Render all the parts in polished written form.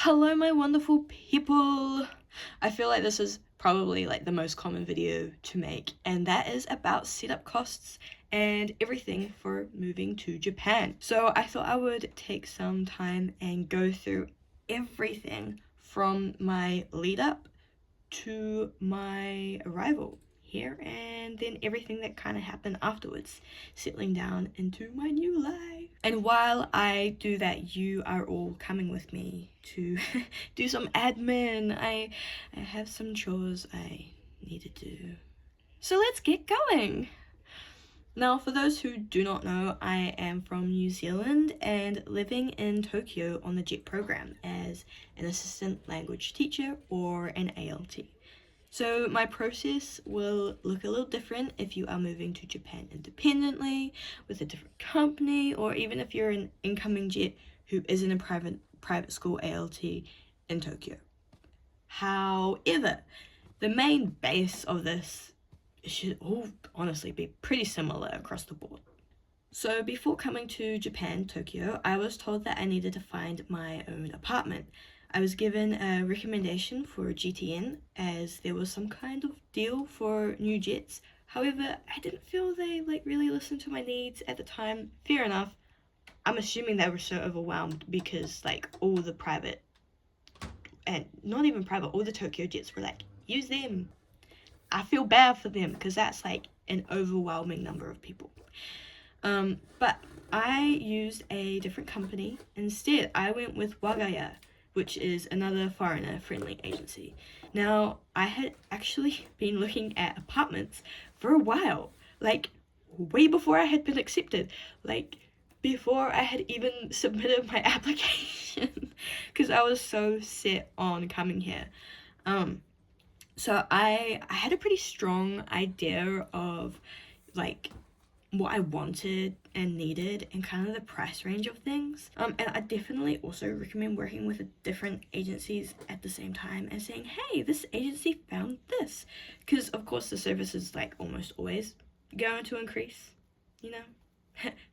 Hello my wonderful people! I feel like this is probably like the most common video to make, and that is about setup costs and everything for moving to Japan. So I thought I would take some time and go through everything from my lead up to my arrival here, and then everything that kind of happened afterwards, settling down into my new life. And while I do that, you are all coming with me to do some admin. I have some chores I need to do. So let's get going! Now, for those who do not know, I am from New Zealand and living in Tokyo on the JET program as an assistant language teacher or an ALT. So my process will look a little different if you are moving to Japan independently with a different company, or even if you're an incoming JET who isn't a private school ALT in Tokyo. However, the main base of this should all honestly be pretty similar across the board. So before coming to Japan, Tokyo, I was told that I needed to find my own apartment. I was given a recommendation for GTN as there was some kind of deal for new jets. However, I didn't feel they really listened to my needs at the time. Fair enough. I'm assuming they were so overwhelmed because all the private, and not even private, all the Tokyo jets were like, use them. I feel bad for them because that's an overwhelming number of people. But I used a different company. Instead, I went with Wagaya, which is another foreigner-friendly agency. Now, I had actually been looking at apartments for a while, way before I had been accepted, before I had even submitted my application, because I was so set on coming here. So I had a pretty strong idea of what I wanted and needed and kind of the price range of things. And I definitely also recommend working with different agencies at the same time and saying, hey, this agency found this. Because of course the service is almost always going to increase,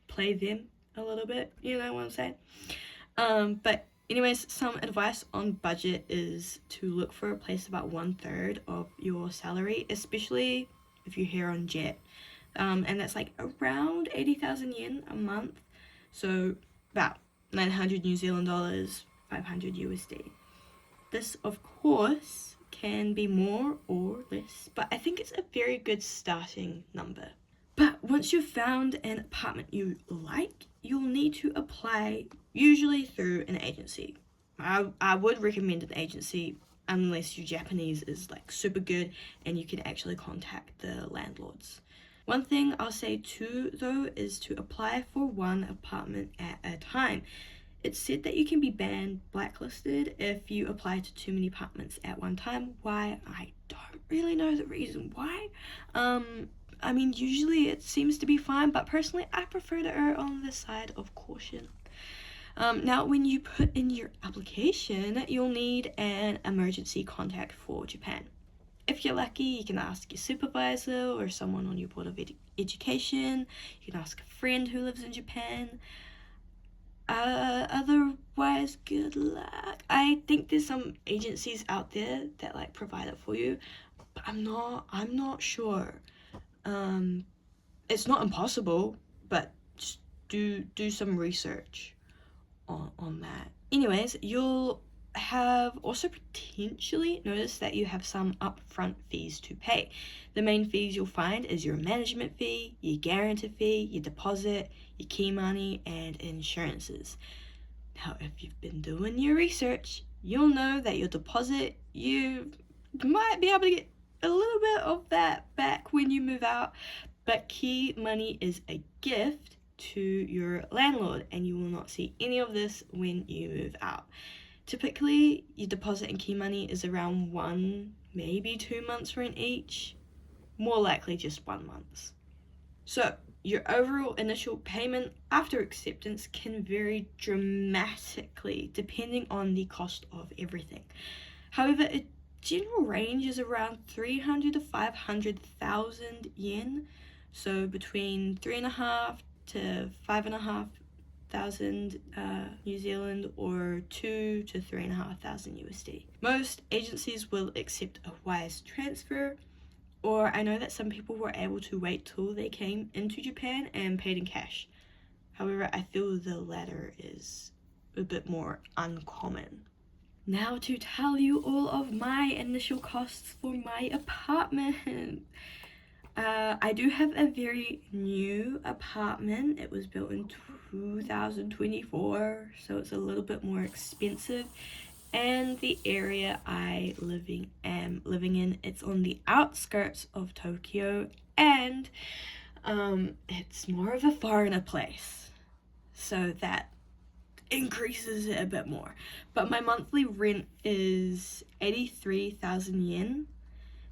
play them a little bit, you know what I'm saying? But anyways, some advice on budget is to look for a place about 1/3 of your salary, especially if you're here on JET. And that's around 80,000 yen a month, so about 900 New Zealand dollars, 500 USD. This of course can be more or less, but I think it's a very good starting number. But once you've found an apartment you like, you'll need to apply, usually through an agency. I would recommend an agency unless your Japanese is super good and you can actually contact the landlords. One thing I'll say too, though, is to apply for one apartment at a time. It's said that you can be blacklisted if you apply to too many apartments at one time. Why? I don't really know the reason why. I mean, usually it seems to be fine, but personally I prefer to err on the side of caution. Now, when you put in your application, you'll need an emergency contact for Japan. If you're lucky, you can ask your supervisor or someone on your board of education. You can ask a friend who lives in Japan. Otherwise, good luck. I think there's some agencies out there that provide it for you, but I'm not sure. It's not impossible, but just do some research on that. Anyways, you'll have also potentially noticed that you have some upfront fees to pay. The main fees you'll find is your management fee, your guarantee fee, your deposit, your key money, and insurances. Now, if you've been doing your research, you'll know that your deposit, you might be able to get a little bit of that back when you move out, but key money is a gift to your landlord, and you will not see any of this when you move out. Typically, your deposit and key money is around 1, maybe 2 months rent each. More likely just 1 month. So, your overall initial payment after acceptance can vary dramatically depending on the cost of everything. However, a general range is around 300 to 500,000 yen. So between 3.5 to 5.5 thousand New Zealand or 2 to 3,500 USD. Most agencies will accept a wise transfer, or I know that some people were able to wait till they came into Japan and paid in cash. However, I feel the latter is a bit more uncommon. Now to tell you all of my initial costs for my apartment. I do have a very new apartment. It was built in 2024, so it's a little bit more expensive. And the area I am living in, it's on the outskirts of Tokyo, and it's more of a foreigner place, so that increases it a bit more. But my monthly rent is 83,000 yen,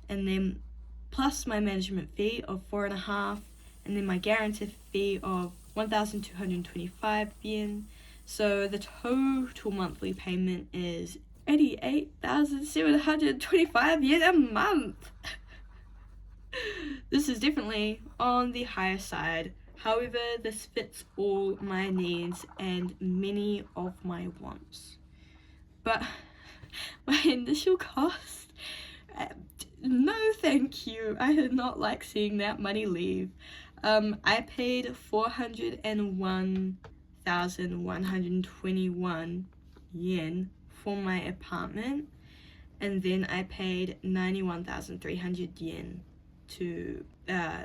and then plus my management fee of 4.5, and then my guarantee fee of 1,225 yen. So the total monthly payment is 88,725 yen a month. This is definitely on the higher side. However, this fits all my needs and many of my wants. But my initial cost, no thank you. I did not like seeing that money leave. I paid 401,121 yen for my apartment, and then I paid 91,300 yen to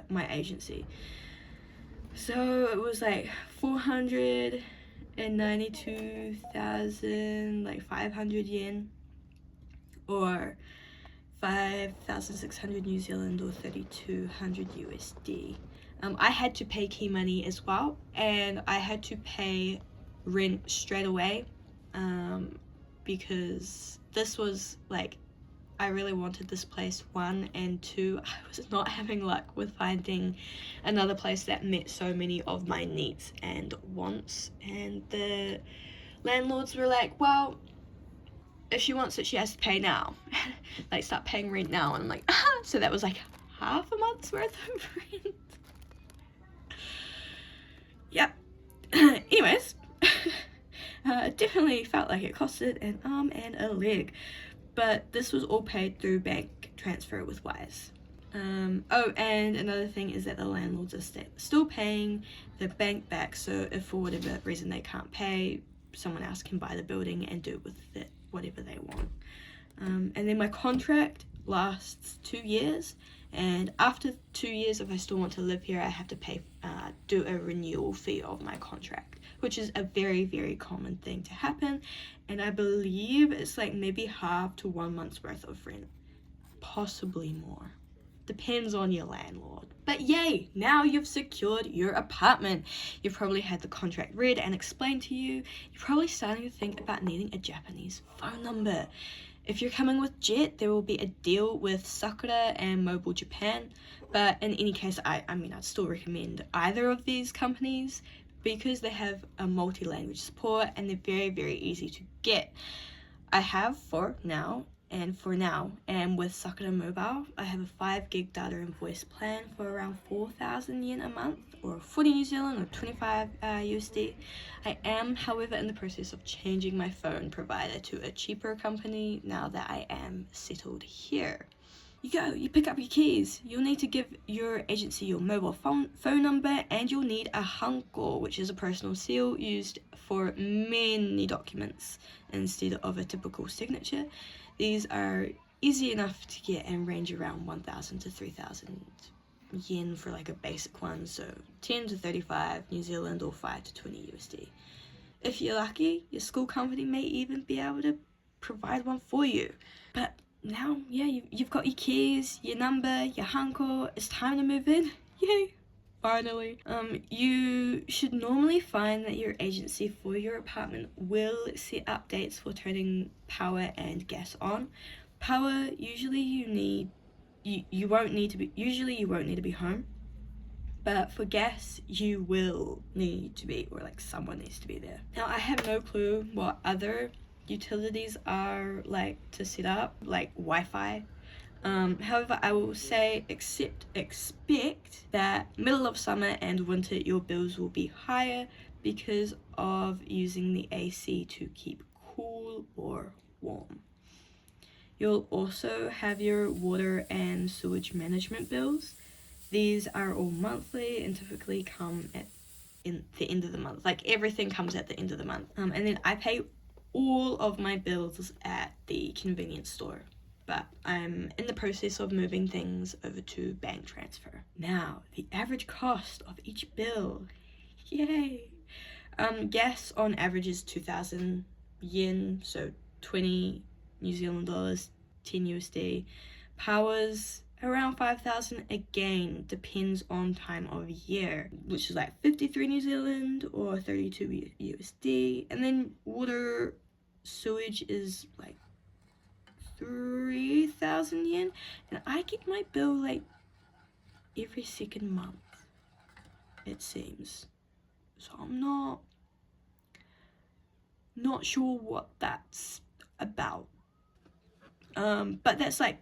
my agency. So it was like 492,500 yen, or 5,600 New Zealand, or 3,200 USD. I had to pay key money as well, and I had to pay rent straight away, because this was like, I really wanted this place, 1, and 2, I was not having luck with finding another place that met so many of my needs and wants. And the landlords were like, well, if she wants it, she has to pay now. Like, start paying rent now. And I'm like, ah! So that was like half a month's worth of rent. Yep. Anyways, definitely felt like it costed an arm and a leg. But this was all paid through bank transfer with Wise. Oh, and another thing is that the landlords are still paying the bank back, so if for whatever reason they can't pay, someone else can buy the building and do with it whatever they want. And then my contract lasts 2 years, and after 2 years, if I still want to live here, I have to pay, do a renewal fee of my contract, which is a very, very common thing to happen. And I believe it's like maybe half to 1 month's worth of rent, possibly more. Depends on your landlord. But yay, now you've secured your apartment. You've probably had the contract read and explained to you. You're probably starting to think about needing a Japanese phone number. If you're coming with Jet, there will be a deal with Sakura and Mobile Japan. But in any case, I'd still recommend either of these companies because they have a multi-language support and they're very, very easy to get. I have for now, and with Sakura Mobile, I have a 5 gig data and voice plan for around 4,000 yen a month, or 40 New Zealand, or 25 USD. I am, however, in the process of changing my phone provider to a cheaper company now that I am settled here. You pick up your keys. You'll need to give your agency your mobile phone number, and you'll need a hanko, which is a personal seal used for many documents instead of a typical signature. These are easy enough to get and range around 1,000 to 3,000 yen for like a basic one, so 10 to 35 New Zealand or 5 to 20 USD. If you're lucky, your school company may even be able to provide one for you. But now, yeah, you've got your keys, your number, your hanko, it's time to move in. Yay! Finally. You should normally find that your agency for your apartment will set updates for turning power and gas on. Power, usually you won't need to be home. But for gas, you will need to be, or like someone needs to be there. Now, I have no clue what other utilities are like to set up, like Wi-Fi. However, I will say expect that middle of summer and winter your bills will be higher because of using the AC to keep cool or warm. You'll also have your water and sewage management bills. These are all monthly and typically come at the end of the month. Like, everything comes at the end of the month. And then I pay all of my bills at the convenience store, but I'm in the process of moving things over to bank transfer. Now, the average cost of each bill. Yay! Gas on average is 2,000 yen, so 20 New Zealand dollars, 10 USD. Power's around 5,000, again, depends on time of year, which is like 53 New Zealand or 32 USD. And then water, sewage is like 3,000 yen, and I get my bill like every second month, it seems. So I'm not sure what that's about. But that's like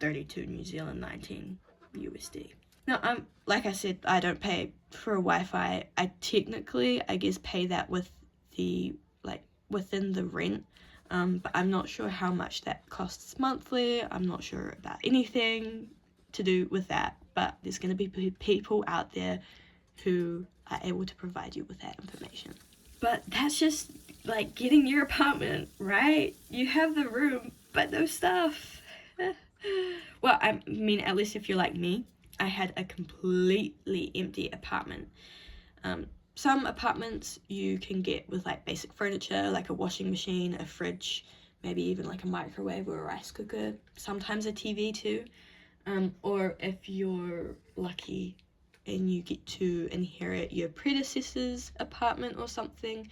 32 New Zealand, 19 USD. Now, like I said, I don't pay for Wi-Fi. I technically, I guess, pay that with the, like, within the rent. But I'm not sure how much that costs monthly. I'm not sure about anything to do with that. But there's going to be people out there who are able to provide you with that information. But that's just like getting your apartment, right? You have the room, but no stuff. Well, I mean, at least if you're like me, I had a completely empty apartment. Some apartments you can get with like basic furniture, like a washing machine, a fridge, maybe even like a microwave or a rice cooker, sometimes a TV too. Or if you're lucky and you get to inherit your predecessor's apartment or something,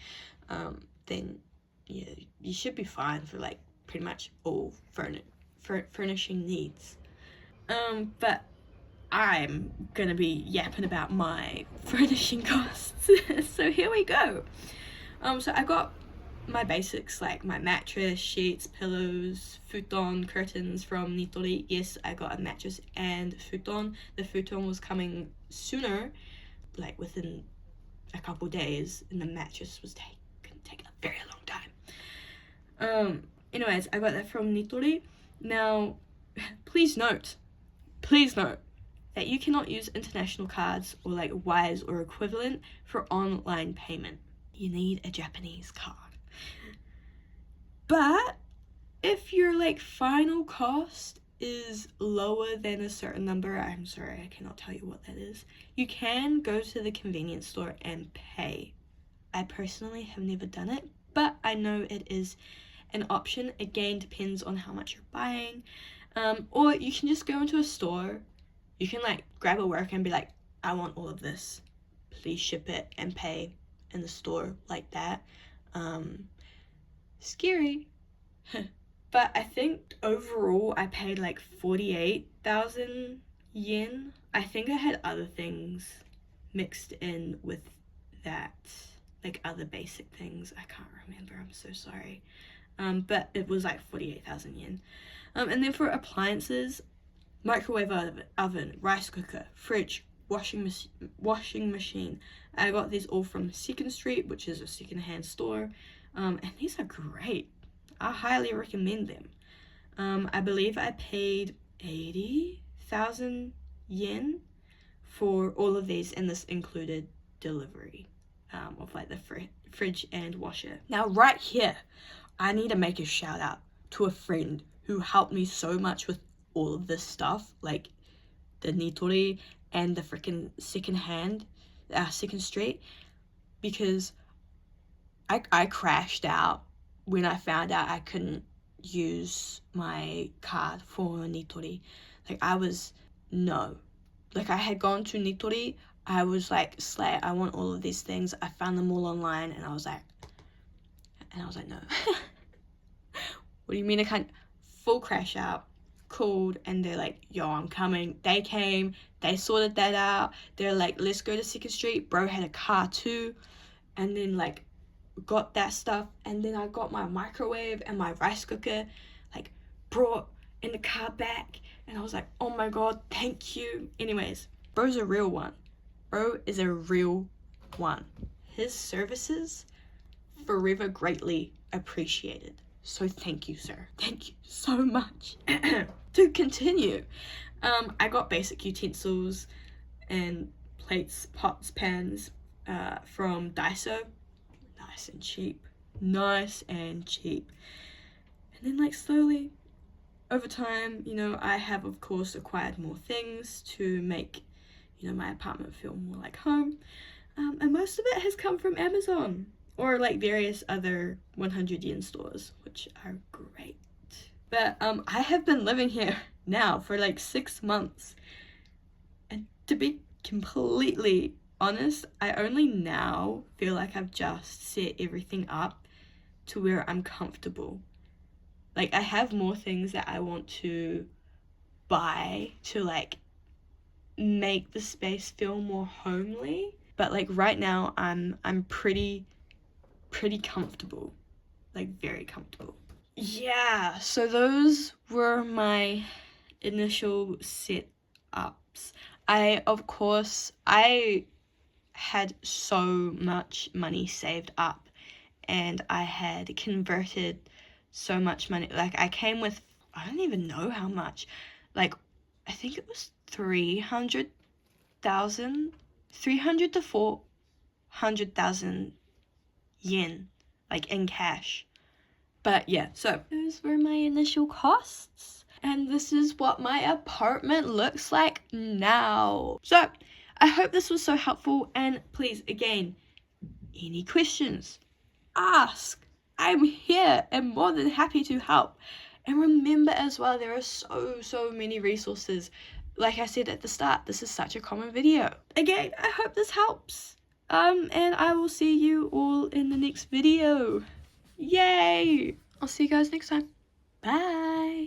then yeah, you should be fine for like pretty much all furnishing needs. But I'm gonna be yapping about my furnishing costs. So here we go. So I got my basics, like my mattress, sheets, pillows, futon, curtains from Nitori. Yes, I got a mattress and futon. The futon was coming sooner, like within a couple days, and the mattress was taking a very long time. Anyways, I got that from Nitori. Now, please note that you cannot use international cards or like Wise or equivalent for online payment. You need a Japanese card. But if your like final cost is lower than a certain number, I'm sorry, I cannot tell you what that is, you can go to the convenience store and pay. I personally have never done it, but I know it is an option. Again, depends on how much you're buying. Or you can just go into a store. You can like grab a worker and be like, I want all of this, please ship it, and pay in the store like that. Scary. But I think overall I paid like 48,000 yen. I think I had other things mixed in with that, like other basic things. I can't remember, I'm so sorry. But it was like 48,000 yen. And then for appliances, microwave oven, rice cooker, fridge, washing machine. I got these all from 2nd Street, which is a secondhand store. And these are great. I highly recommend them. I believe I paid 80,000 yen for all of these, and this included delivery of like the fridge and washer. Now right here, I need to make a shout out to a friend who helped me so much with all of this stuff, like the Nitori and the freaking 2nd Street, because I crashed out when I found out I couldn't use my card for Nitori. Like I had gone to Nitori, I was like, slay, I want all of these things. I found them all online, and I was like, no. What do you mean I can't? Full crash out. Called, and they're like, yo, I'm coming. They came, they sorted that out. They're like, let's go to 2nd Street. Bro had a car too, and then like got that stuff, and then I got my microwave and my rice cooker like brought in the car back, and I was like, oh my god, thank you. Anyways, bro's a real one. Bro is a real one. his services forever greatly appreciated. So thank you, sir. Thank you so much. To continue, I got basic utensils and plates, pots, pans from Daiso. Nice and cheap. Nice and cheap. And then, like, slowly over time, you know, I have of course acquired more things to make, you know, my apartment feel more like home. And most of it has come from Amazon or like various other 100 yen stores, which are great. But I have been living here now for like 6 months, and to be completely honest, I only now feel like I've just set everything up to where I'm comfortable. Like, I have more things that I want to buy to like make the space feel more homely, but like right now I'm pretty comfortable, like very comfortable. Yeah, so those were my initial setups. I had so much money saved up, and I had converted so much money. Like, I came with, I don't even know how much, like I think it was 300 to 400,000 yen, like in cash. But yeah, so those were my initial costs, and this is what my apartment looks like now. So I hope this was so helpful, and please, again, any questions, ask. I'm here and more than happy to help. And remember as well, there are so many resources. Like I said at the start, this is such a common video. Again, I hope this helps. And I will see you all in the next video. Yay! I'll see you guys next time. Bye!